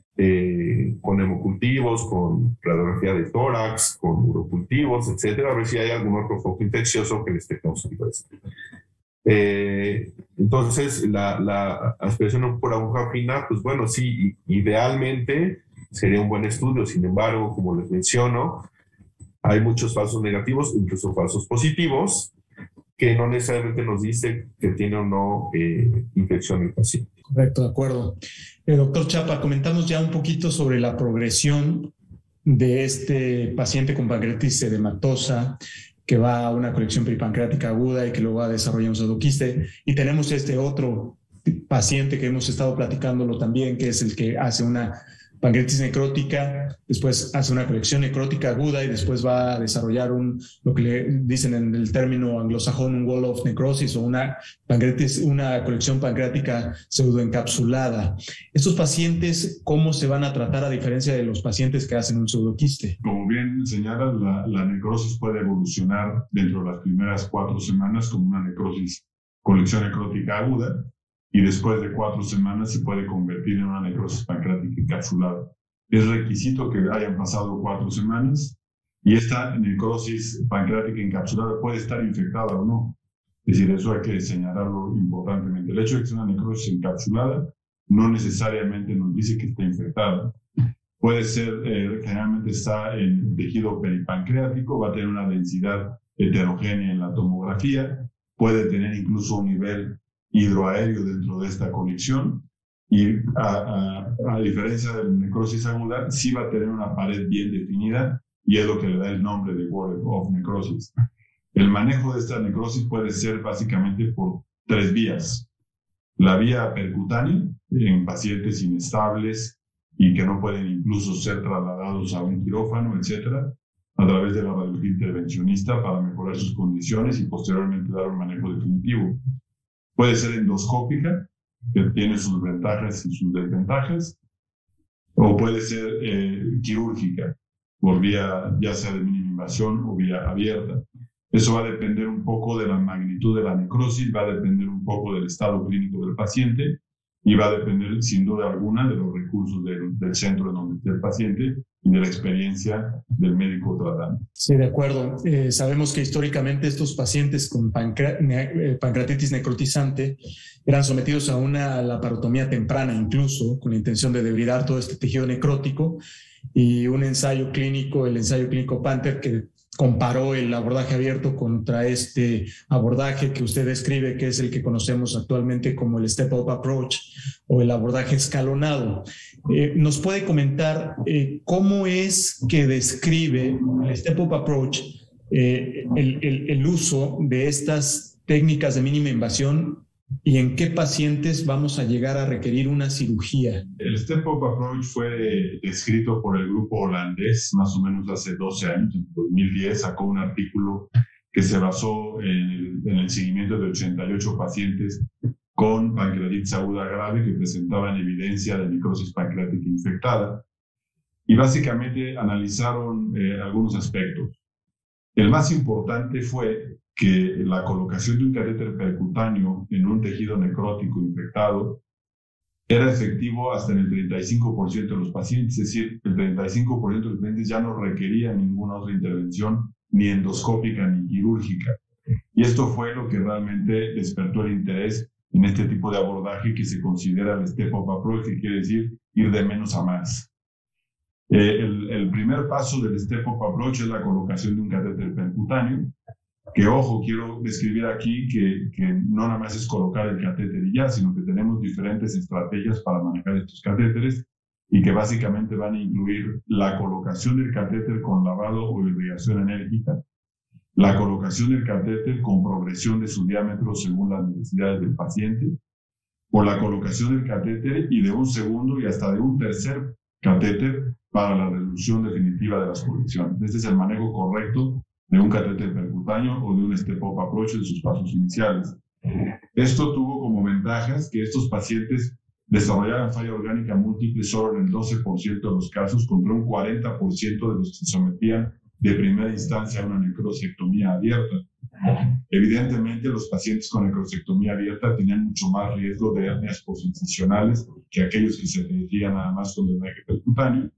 con hemocultivos, con radiografía de tórax, con urocultivos, etcétera, a ver si hay algún otro foco infeccioso que le esté causando esto. Entonces, la aspiración por aguja fina, pues bueno, sí, idealmente sería un buen estudio. Sin embargo, como les menciono, hay muchos falsos negativos, incluso falsos positivos, que no necesariamente nos dice que tiene o no infección el paciente. Correcto, de acuerdo. Doctor Chapa, comentamos ya un poquito sobre la progresión de este paciente con pancreatitis edematosa, que va a una colección peripancreática aguda y que luego va a desarrollar un pseudoquiste. Y tenemos este otro paciente que hemos estado platicándolo también, que es el que hace una pancreatitis necrótica, después hace una colección necrótica aguda y después va a desarrollar lo que le dicen en el término anglosajón, un wall of necrosis o una colección pancreática pseudoencapsulada. Estos pacientes, ¿cómo se van a tratar a diferencia de los pacientes que hacen un pseudoquiste? Como bien señalas, la necrosis puede evolucionar dentro de las primeras 4 semanas como una necrosis, colección necrótica aguda, y después de 4 semanas se puede convertir en una necrosis pancreática encapsulada. Es requisito que hayan pasado 4 semanas y esta necrosis pancreática encapsulada puede estar infectada o no. Es decir, eso hay que señalarlo importantemente. El hecho de que sea una necrosis encapsulada no necesariamente nos dice que está infectada. Puede ser, generalmente está en tejido peripancreático, va a tener una densidad heterogénea en la tomografía, puede tener incluso un nivel hidroaéreo dentro de esta conexión. Y a diferencia de la necrosis aguda, sí va a tener una pared bien definida y es lo que le da el nombre de ward of necrosis. El manejo de esta necrosis puede ser básicamente por 3 vías. La vía percutánea, en pacientes inestables y que no pueden incluso ser trasladados a un quirófano, etcétera, a través de la radiología intervencionista para mejorar sus condiciones y posteriormente dar un manejo definitivo. Puede ser endoscópica, que tiene sus ventajas y sus desventajas, o puede ser quirúrgica, por vía ya sea de mínima invasión o vía abierta. Eso va a depender un poco de la magnitud de la necrosis, va a depender un poco del estado clínico del paciente y va a depender sin duda alguna de los recursos del centro en donde esté el paciente y de la experiencia del médico tratante. Sí, de acuerdo. Sabemos que históricamente estos pacientes con pancreatitis necrotizante eran sometidos a una laparotomía temprana, incluso con la intención de debridar todo este tejido necrótico, y un ensayo clínico, el ensayo clínico Panther, que comparó el abordaje abierto contra este abordaje que usted describe, que es el que conocemos actualmente como el step-up approach o el abordaje escalonado. ¿Nos puede comentar cómo es que describe el step-up approach el uso de estas técnicas de mínima invasión y en qué pacientes vamos a llegar a requerir una cirugía? El step-up approach fue descrito por el grupo holandés más o menos hace 12 años. En 2010 sacó un artículo que se basó en el seguimiento de 88 pacientes con pancreatitis aguda grave que presentaban evidencia de necrosis pancreática infectada, y básicamente analizaron algunos aspectos. El más importante fue que la colocación de un catéter percutáneo en un tejido necrótico infectado era efectivo hasta en el 35% de los pacientes, es decir, el 35% de los pacientes ya no requería ninguna otra intervención, ni endoscópica ni quirúrgica. Y esto fue lo que realmente despertó el interés en este tipo de abordaje que se considera el step-up approach, que quiere decir ir de menos a más. El primer paso del step-up approach es la colocación de un catéter percutáneo, que, ojo, quiero describir aquí que no nada más es colocar el catéter y ya, sino que tenemos diferentes estrategias para manejar estos catéteres y que básicamente van a incluir la colocación del catéter con lavado o irrigación enérgica, la colocación del catéter con progresión de su diámetro según las necesidades del paciente, o la colocación del catéter y de un segundo y hasta de un tercer catéter para la resolución definitiva de las colecciones. Este es el manejo correcto de un catéter percutáneo o de un step-up approach en sus pasos iniciales. Esto tuvo como ventajas que estos pacientes desarrollaran falla orgánica múltiple solo en el 12% de los casos, contra un 40% de los que se sometían de primera instancia a una necrosectomía abierta. Evidentemente, los pacientes con necrosectomía abierta tenían mucho más riesgo de hernias postincisionales que aquellos que se dirigían nada más con drenaje percutáneo.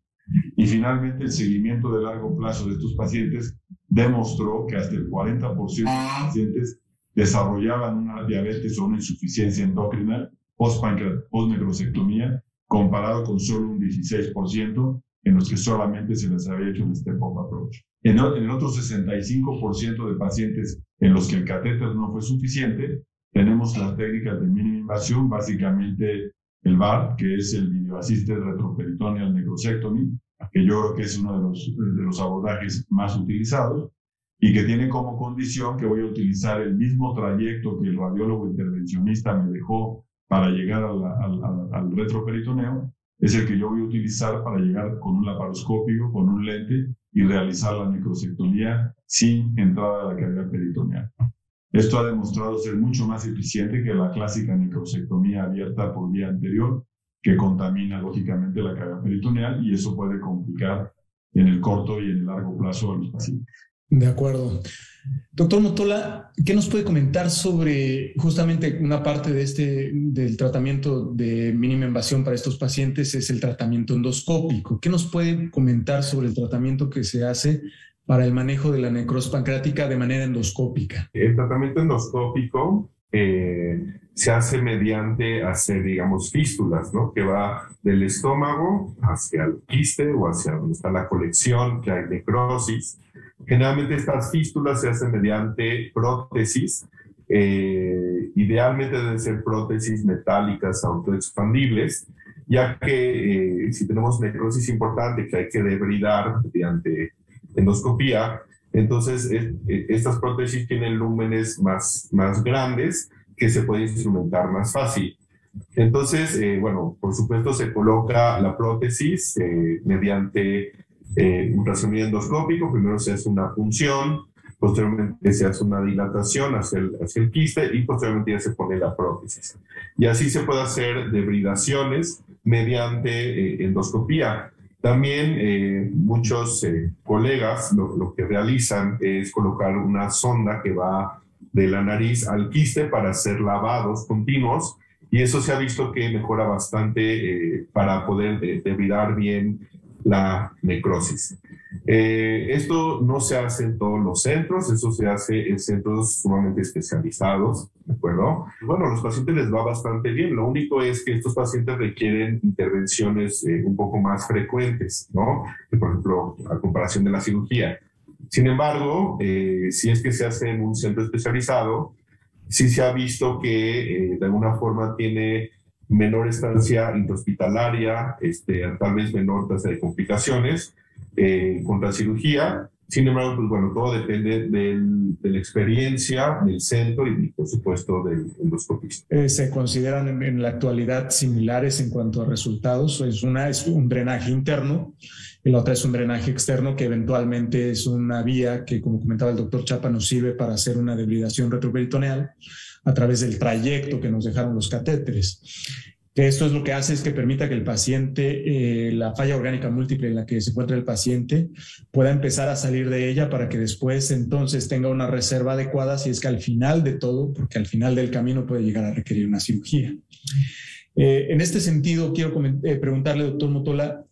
Y finalmente, el seguimiento de largo plazo de estos pacientes demostró que hasta el 40% de los pacientes desarrollaban una diabetes o una insuficiencia endocrina post-necrosectomía, comparado con solo un 16% en los que solamente se les había hecho un step-up approach. En el otro 65% de pacientes en los que el catéter no fue suficiente, tenemos las técnicas de mínima invasión, básicamente el VAR, que es el Video Assisted Retroperitoneal Necrosectomy, que yo creo que es uno de los abordajes más utilizados y que tiene como condición que voy a utilizar el mismo trayecto que el radiólogo intervencionista me dejó para llegar al retroperitoneo, es el que yo voy a utilizar para llegar con un laparoscópico, con un lente y realizar la necrosectomía sin entrada a la cavidad peritoneal. Esto ha demostrado ser mucho más eficiente que la clásica necrosectomía abierta por vía anterior, que contamina lógicamente la cavidad peritoneal y eso puede complicar en el corto y en el largo plazo a los pacientes. De acuerdo. Doctor Motola, ¿qué nos puede comentar sobre justamente una parte del tratamiento de mínima invasión para estos pacientes? Es el tratamiento endoscópico. ¿Qué nos puede comentar sobre el tratamiento que se hace para el manejo de la necrosis pancreática de manera endoscópica? El tratamiento endoscópico se hace mediante hacer, digamos, fístulas, ¿no? Que va del estómago hacia el quiste o hacia donde está la colección, que hay necrosis. Generalmente estas fístulas se hacen mediante prótesis Idealmente deben ser prótesis metálicas autoexpandibles, ya que si tenemos necrosis importante que hay que debridar mediante endoscopía, entonces estas prótesis tienen lúmenes más grandes que se puede instrumentar más fácil. Entonces, bueno, por supuesto se coloca la prótesis mediante ultrasonido endoscópico. Primero se hace una punción, posteriormente se hace una dilatación hacia el quiste y posteriormente ya se pone la prótesis. Y así se puede hacer debridaciones mediante endoscopía. También muchos colegas lo que realizan es colocar una sonda que va de la nariz al quiste para hacer lavados continuos, y eso se ha visto que mejora bastante para poder debridar bien la necrosis. Esto no se hace en todos los centros, eso se hace en centros sumamente especializados, ¿de acuerdo? Bueno, a los pacientes les va bastante bien, lo único es que estos pacientes requieren intervenciones un poco más frecuentes, ¿no? Por ejemplo, a comparación de la cirugía. Sin embargo, si es que se hace en un centro especializado, sí se ha visto que de alguna forma tiene menor estancia intrahospitalaria, tal vez menor tasa de complicaciones contra cirugía. Sin embargo, pues bueno, todo depende de la experiencia del centro y por supuesto del endoscopista. ¿Se consideran en la actualidad similares en cuanto a resultados? Una es un drenaje interno y la otra es un drenaje externo, que eventualmente es una vía que, como comentaba el doctor Chapa, nos sirve para hacer una debridación retroperitoneal a través del trayecto que nos dejaron los catéteres. Que esto es lo que hace es que permita que el paciente, la falla orgánica múltiple en la que se encuentra el paciente, pueda empezar a salir de ella para que después entonces tenga una reserva adecuada, si es que al final de todo, porque al final del camino puede llegar a requerir una cirugía. En este sentido, quiero preguntarle, doctor Motola,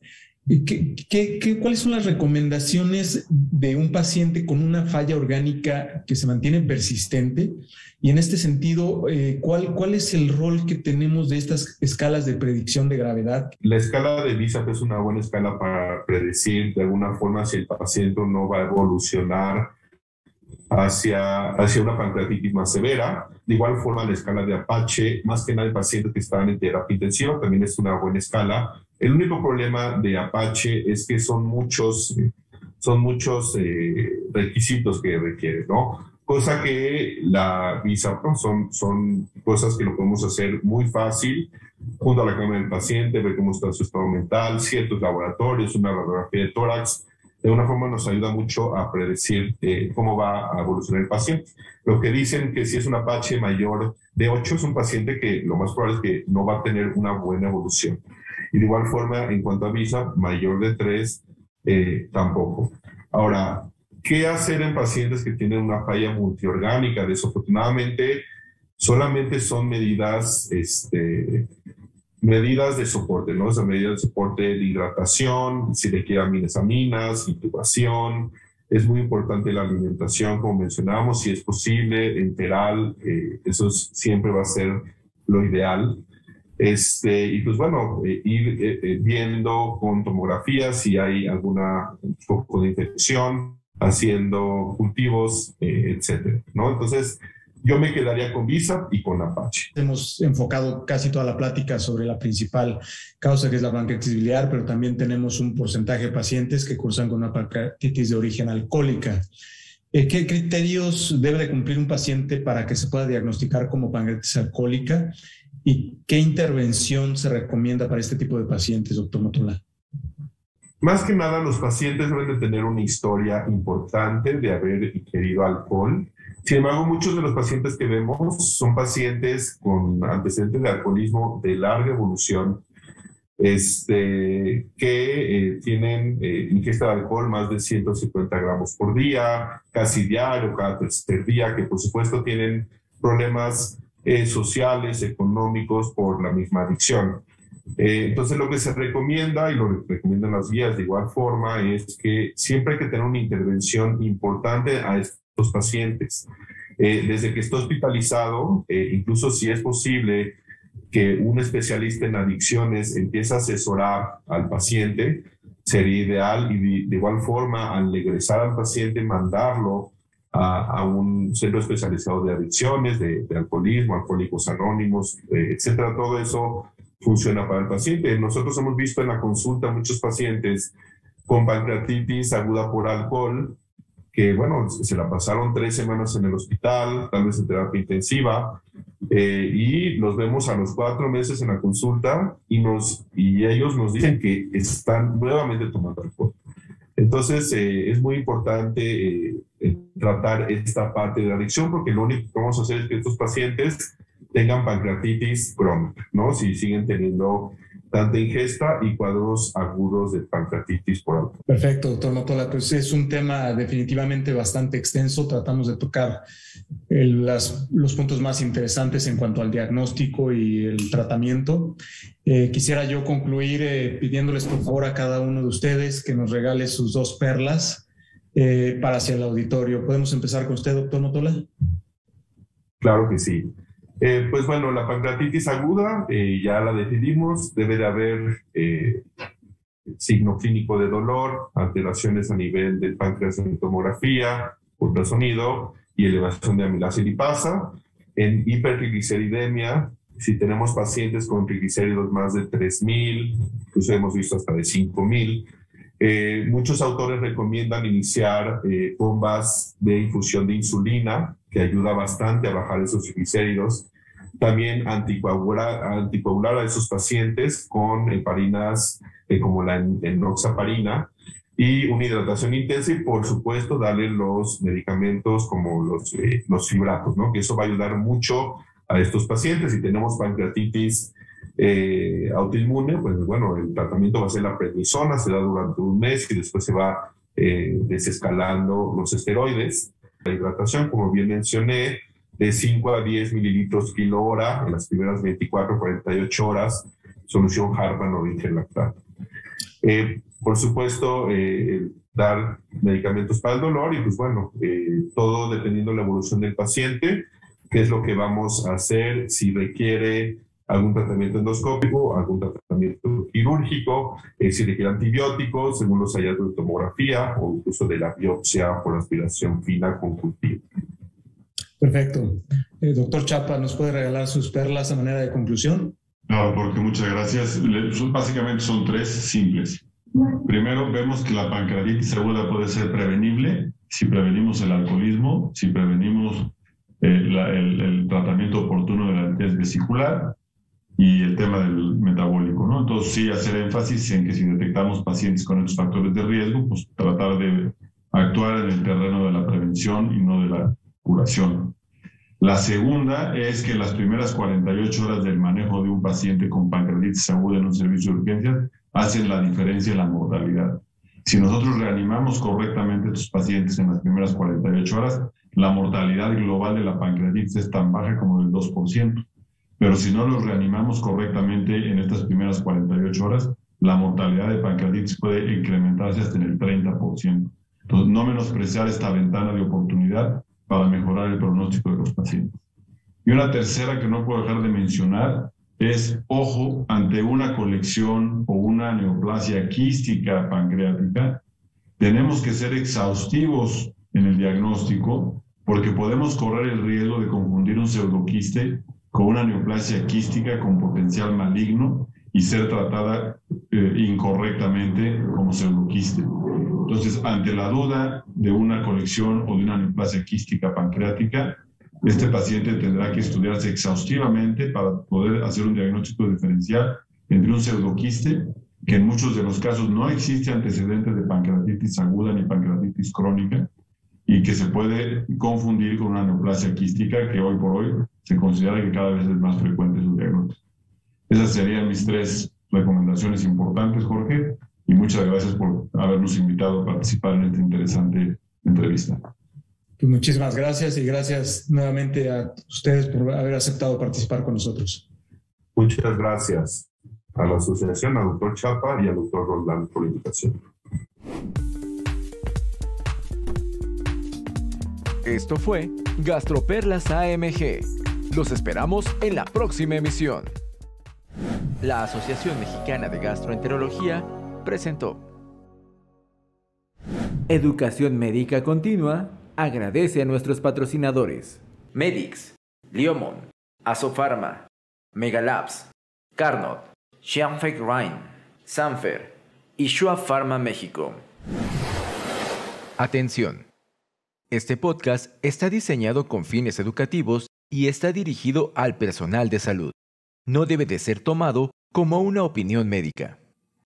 ¿cuáles son las recomendaciones de un paciente con una falla orgánica que se mantiene persistente? Y en este sentido, ¿cuál es el rol que tenemos de estas escalas de predicción de gravedad? La escala de BISAP es una buena escala para predecir de alguna forma si el paciente no va a evolucionar hacia una pancreatitis más severa. De igual forma, la escala de Apache, más que nada en pacientes que están en terapia intensiva, también es una buena escala. El único problema de Apache es que son muchos requisitos que requiere, ¿no? Cosa que la BISAP son cosas que lo podemos hacer muy fácil, junto a la cama del paciente, ver cómo está su estado mental, ciertos laboratorios, una radiografía de tórax. De una forma nos ayuda mucho a predecir cómo va a evolucionar el paciente. Lo que dicen que si es un Apache mayor de 8 es un paciente que lo más probable es que no va a tener una buena evolución. Y de igual forma, en cuanto a BISAP, mayor de 3 tampoco. Ahora, ¿qué hacer en pacientes que tienen una falla multiorgánica? Desafortunadamente, solamente son medidas de soporte, ¿no? O sea, medidas de soporte de hidratación, si requiere aminesaminas, intubación. Es muy importante la alimentación, como mencionábamos, si es posible, enteral, eso siempre va a ser lo ideal. Y pues bueno, ir viendo con tomografía si hay alguna poco de infección, haciendo cultivos, etcétera, ¿no? Entonces, yo me quedaría con BISAP y con Apache. Hemos enfocado casi toda la plática sobre la principal causa, que es la pancreatitis biliar, pero también tenemos un porcentaje de pacientes que cursan con una pancreatitis de origen alcohólica. ¿Qué criterios debe de cumplir un paciente para que se pueda diagnosticar como pancreatitis alcohólica? ¿Y qué intervención se recomienda para este tipo de pacientes, doctor Motola? Más que nada, los pacientes deben de tener una historia importante de haber ingerido alcohol. Sin embargo, muchos de los pacientes que vemos son pacientes con antecedentes de alcoholismo de larga evolución, que tienen ingesta de alcohol más de 150 gramos por día, casi diario, cada tercer día, que por supuesto tienen problemas sociales, económicos por la misma adicción. Entonces, lo que se recomienda, y lo recomiendan las guías de igual forma, es que siempre hay que tener una intervención importante a estos pacientes. Desde que está hospitalizado, incluso si es posible que un especialista en adicciones empiece a asesorar al paciente, sería ideal, y de igual forma, al regresar al paciente, mandarlo a un centro especializado de adicciones, de alcoholismo, Alcohólicos Anónimos, etcétera. Todo eso funciona para el paciente. Nosotros hemos visto en la consulta muchos pacientes con pancreatitis aguda por alcohol que, bueno, se la pasaron 3 semanas en el hospital, tal vez en terapia intensiva, y los vemos a los 4 meses en la consulta y ellos nos dicen que están nuevamente tomando alcohol. Entonces, es muy importante tratar esta parte de la adicción, porque lo único que vamos a hacer es que estos pacientes tengan pancreatitis crónica, ¿no? Si siguen teniendo tanta ingesta y cuadros agudos de pancreatitis por alcohol. Perfecto, doctor Notola. Pues es un tema definitivamente bastante extenso. Tratamos de tocar los puntos más interesantes en cuanto al diagnóstico y el tratamiento. Quisiera yo concluir pidiéndoles por favor a cada uno de ustedes que nos regale sus 2 perlas para hacia el auditorio. ¿Podemos empezar con usted, doctor Notola? Claro que sí. Pues bueno, la pancreatitis aguda ya la definimos. Debe de haber signo clínico de dolor, alteraciones a nivel del páncreas en tomografía, ultrasonido y elevación de amilasa y lipasa. En hipertrigliceridemia, si tenemos pacientes con triglicéridos más de 3,000, incluso hemos visto hasta de 5,000, muchos autores recomiendan iniciar bombas de infusión de insulina, que ayuda bastante a bajar esos triglicéridos. También anticoagular a esos pacientes con heparinas como la enoxaparina y una hidratación intensa y, por supuesto, darle los medicamentos como los fibratos, ¿no? Que eso va a ayudar mucho a estos pacientes. Si tenemos pancreatitis autoinmune, pues bueno, el tratamiento va a ser la prednisona, se da durante 1 mes y después se va desescalando los esteroides. La hidratación, como bien mencioné, de 5 a 10 mililitros kilo hora en las primeras 24 48 horas, solución Hartmann o Interlactato. Por supuesto, dar medicamentos para el dolor y pues bueno, todo dependiendo de la evolución del paciente, qué es lo que vamos a hacer, si requiere algún tratamiento endoscópico, algún tratamiento quirúrgico, si requiere antibióticos, según los hallazgos de tomografía o incluso de la biopsia por aspiración fina conjuntiva. Perfecto. Doctor Chapa, ¿nos puede regalar sus perlas a manera de conclusión? Claro, porque muchas gracias. Básicamente son 3 simples. Primero, vemos que la pancreatitis aguda puede ser prevenible si prevenimos el alcoholismo, si prevenimos el tratamiento oportuno de la diabetes vesicular y el tema del metabólico, ¿no? Entonces, sí hacer énfasis en que si detectamos pacientes con estos factores de riesgo, pues tratar de actuar en el terreno de la prevención y no de la curación. La segunda es que las primeras 48 horas del manejo de un paciente con pancreatitis aguda en un servicio de urgencias hacen la diferencia en la mortalidad. Si nosotros reanimamos correctamente a estos pacientes en las primeras 48 horas, la mortalidad global de la pancreatitis es tan baja como del 2%. Pero si no los reanimamos correctamente en estas primeras 48 horas, la mortalidad de pancreatitis puede incrementarse hasta en el 30%. Entonces, no menospreciar esta ventana de oportunidad para mejorar el pronóstico de los pacientes. Y una tercera que no puedo dejar de mencionar es, ojo, ante una colección o una neoplasia quística pancreática, tenemos que ser exhaustivos en el diagnóstico porque podemos correr el riesgo de confundir un pseudoquiste con una neoplasia quística con potencial maligno y ser tratada incorrectamente como pseudoquiste. Entonces, ante la duda de una colección o de una neoplasia quística pancreática, este paciente tendrá que estudiarse exhaustivamente para poder hacer un diagnóstico diferencial entre un pseudoquiste, que en muchos de los casos no existe antecedentes de pancreatitis aguda ni pancreatitis crónica, y que se puede confundir con una neoplasia quística que hoy por hoy se considera que cada vez es más frecuente su diagnóstico. Esas serían mis 3 recomendaciones importantes, Jorge, y muchas gracias por habernos invitado a participar en esta interesante entrevista. Pues muchísimas gracias y gracias nuevamente a ustedes por haber aceptado participar con nosotros. Muchas gracias a la asociación, al doctor Chapa y al doctor Roldán por la invitación. Esto fue Gastroperlas AMG. Los esperamos en la próxima emisión. La Asociación Mexicana de Gastroenterología presentó Educación médica continua. agradece a nuestros patrocinadores. Medix, Liomon, Asofarma, Megalabs, Carnot, Xianfeng Rhine, Sanfer y Shua Pharma México. Atención. Este podcast está diseñado con fines educativos y está dirigido al personal de salud. No debe de ser tomado como una opinión médica.